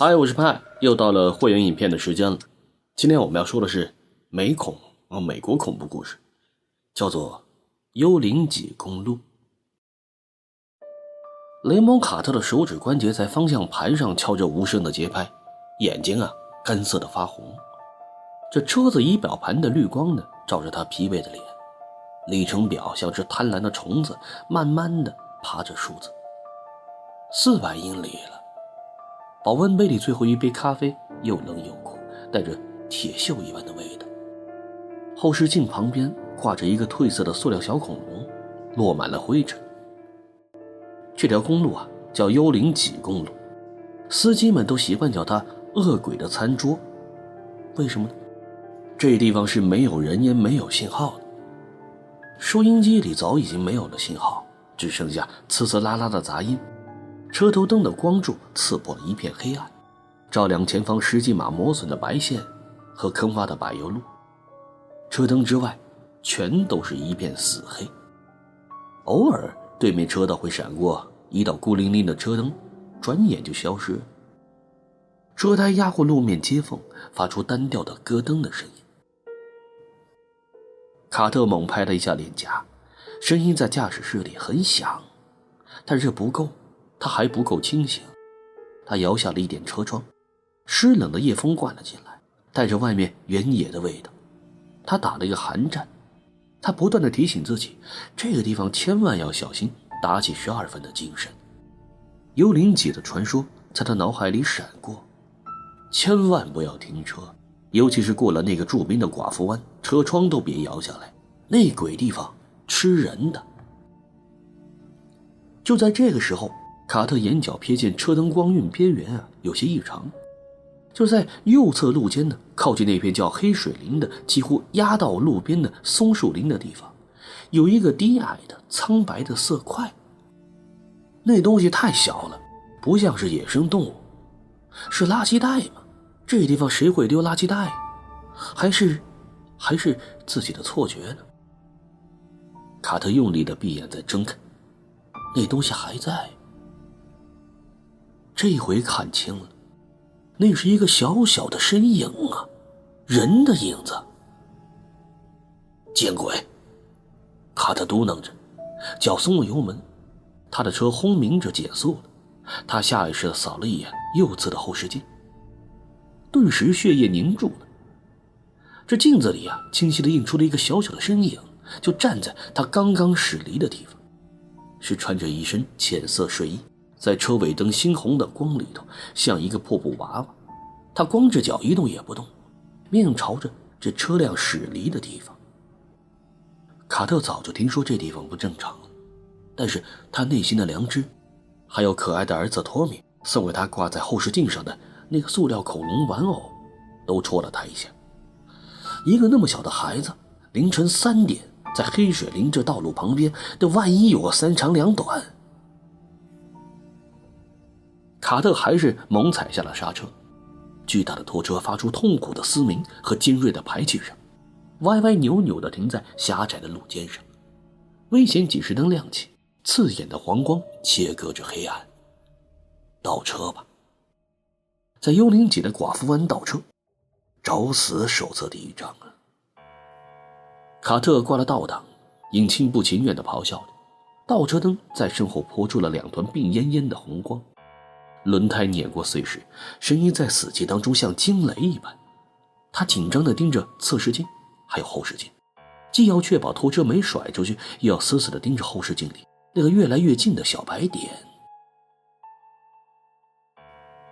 嗨，我是派，又到了会员影片的时间了。今天我们要说的是美国恐怖故事，叫做幽灵脊公路。雷蒙·卡特的手指关节在方向盘上敲着无声的节拍，眼睛干涩的发红。这车子仪表盘的绿光呢，照着他疲惫的脸，里程表像是贪婪的虫子，慢慢的爬着数字。400英里了。保温杯里最后一杯咖啡又冷又苦，带着铁锈一般的味道。后视镜旁边挂着一个褪色的塑料小恐龙，落满了灰尘。这条公路叫幽灵脊公路，司机们都习惯叫它恶鬼的餐桌。为什么呢？这地方是没有人烟没有信号的，收音机里早已经没有了信号，只剩下呲呲啦啦的杂音。车头灯的光柱刺破了一片黑暗，照亮前方10几码磨损的白线和坑洼的柏油路。车灯之外全都是一片死黑，偶尔对面车道会闪过一道孤零零的车灯，转眼就消失了。车胎压过路面接缝，发出单调的咯噔的声音。卡特猛拍了一下脸颊，声音在驾驶室里很响，但是不够，他还不够清醒。他摇下了一点车窗，湿冷的夜风灌了进来，带着外面原野的味道。他打了一个寒战，他不断地提醒自己，这个地方千万要小心，打起12分的精神。幽灵脊的传说在他脑海里闪过，千万不要停车，尤其是过了那个著名的寡妇湾，车窗都别摇下来，那鬼地方吃人的。就在这个时候，卡特眼角瞥见车灯光晕边缘有些异常，就在右侧路肩靠近那片叫黑水林的几乎压到路边的松树林的地方，有一个低矮的苍白的色块。那东西太小了，不像是野生动物，是垃圾袋吗？这地方谁会丢垃圾袋？还是自己的错觉呢？卡特用力的闭眼再睁开，那东西还在。这回看清了，那是一个小小的身影人的影子。见鬼！卡特嘟囔着，脚松了油门，他的车轰鸣着减速了。他下意识地扫了一眼右侧的后视镜，顿时血液凝住了。这镜子里清晰地映出了一个小小的身影，就站在他刚刚驶离的地方，是穿着一身浅色睡衣，在车尾灯猩红的光里头像一个破布娃娃。他光着脚一动也不动，面朝着这车辆驶离的地方。卡特早就听说这地方不正常了，但是他内心的良知，还有可爱的儿子托米送给他挂在后视镜上的那个塑料恐龙玩偶，都戳了他一下。一个那么小的孩子，凌晨3点在黑水林这道路旁边，这万一有个3长2短。卡特还是猛踩下了刹车，巨大的拖车发出痛苦的嘶鸣和尖锐的排气声，歪歪扭扭地停在狭窄的路肩上。危险警示灯亮起，刺眼的黄光切割着黑暗。倒车吧，在幽灵脊的寡妇湾倒车，找死手册第1章卡特挂了倒档，引擎不情愿地咆哮着。倒车灯在身后泼出了2团病恹恹的红光，轮胎碾过碎石，声音在死寂当中像惊雷一般。他紧张地盯着侧视镜还有后视镜，既要确保拖车没甩出去，又要死死地盯着后视镜里那个越来越近的小白点。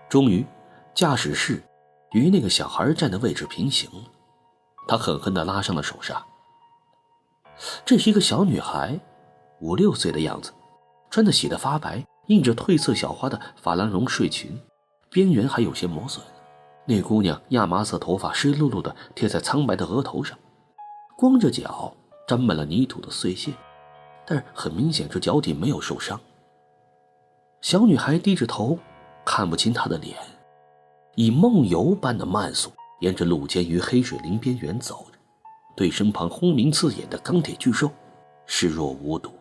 终于，驾驶室与那个小孩站的位置平行了。他狠狠地拉上了手刹。这是一个小女孩，5、6岁的样子，穿得洗得发白，印着褪色小花的法兰绒睡裙，边缘还有些磨损。那姑娘亚麻色头发湿漉漉地贴在苍白的额头上，光着脚，沾满了泥土的碎屑，但是很明显这脚底没有受伤。小女孩低着头，看不清她的脸，以梦游般的慢速沿着路肩与黑水林边缘走着，对身旁轰鸣刺眼的钢铁巨兽视若无睹。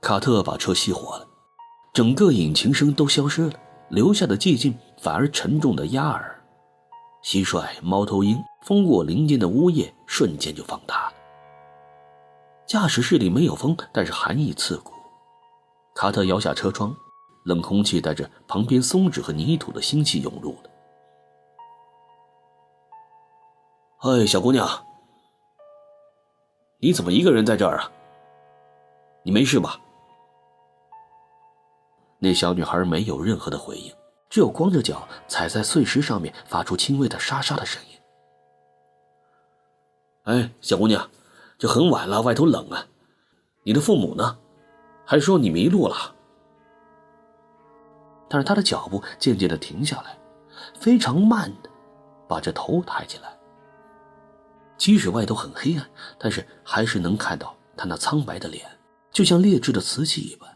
卡特把车熄火了，整个引擎声都消失了，留下的寂静反而沉重的压耳。蟋蟀、猫头鹰风过林间的呜咽瞬间就放大了。驾驶室里没有风，但是寒意刺骨。卡特摇下车窗，冷空气带着旁边松脂和泥土的腥气涌入了。哎，小姑娘，你怎么一个人在这儿啊？你没事吧？那小女孩没有任何的回应，只有光着脚踩在碎石上面发出轻微的沙沙的声音。哎，小姑娘，这很晚了，外头冷啊，你的父母呢？还说你迷路了。但是他的脚步渐渐地停下来，非常慢的把这头抬起来。即使外头很黑暗，但是还是能看到他那苍白的脸，就像劣质的瓷器一般。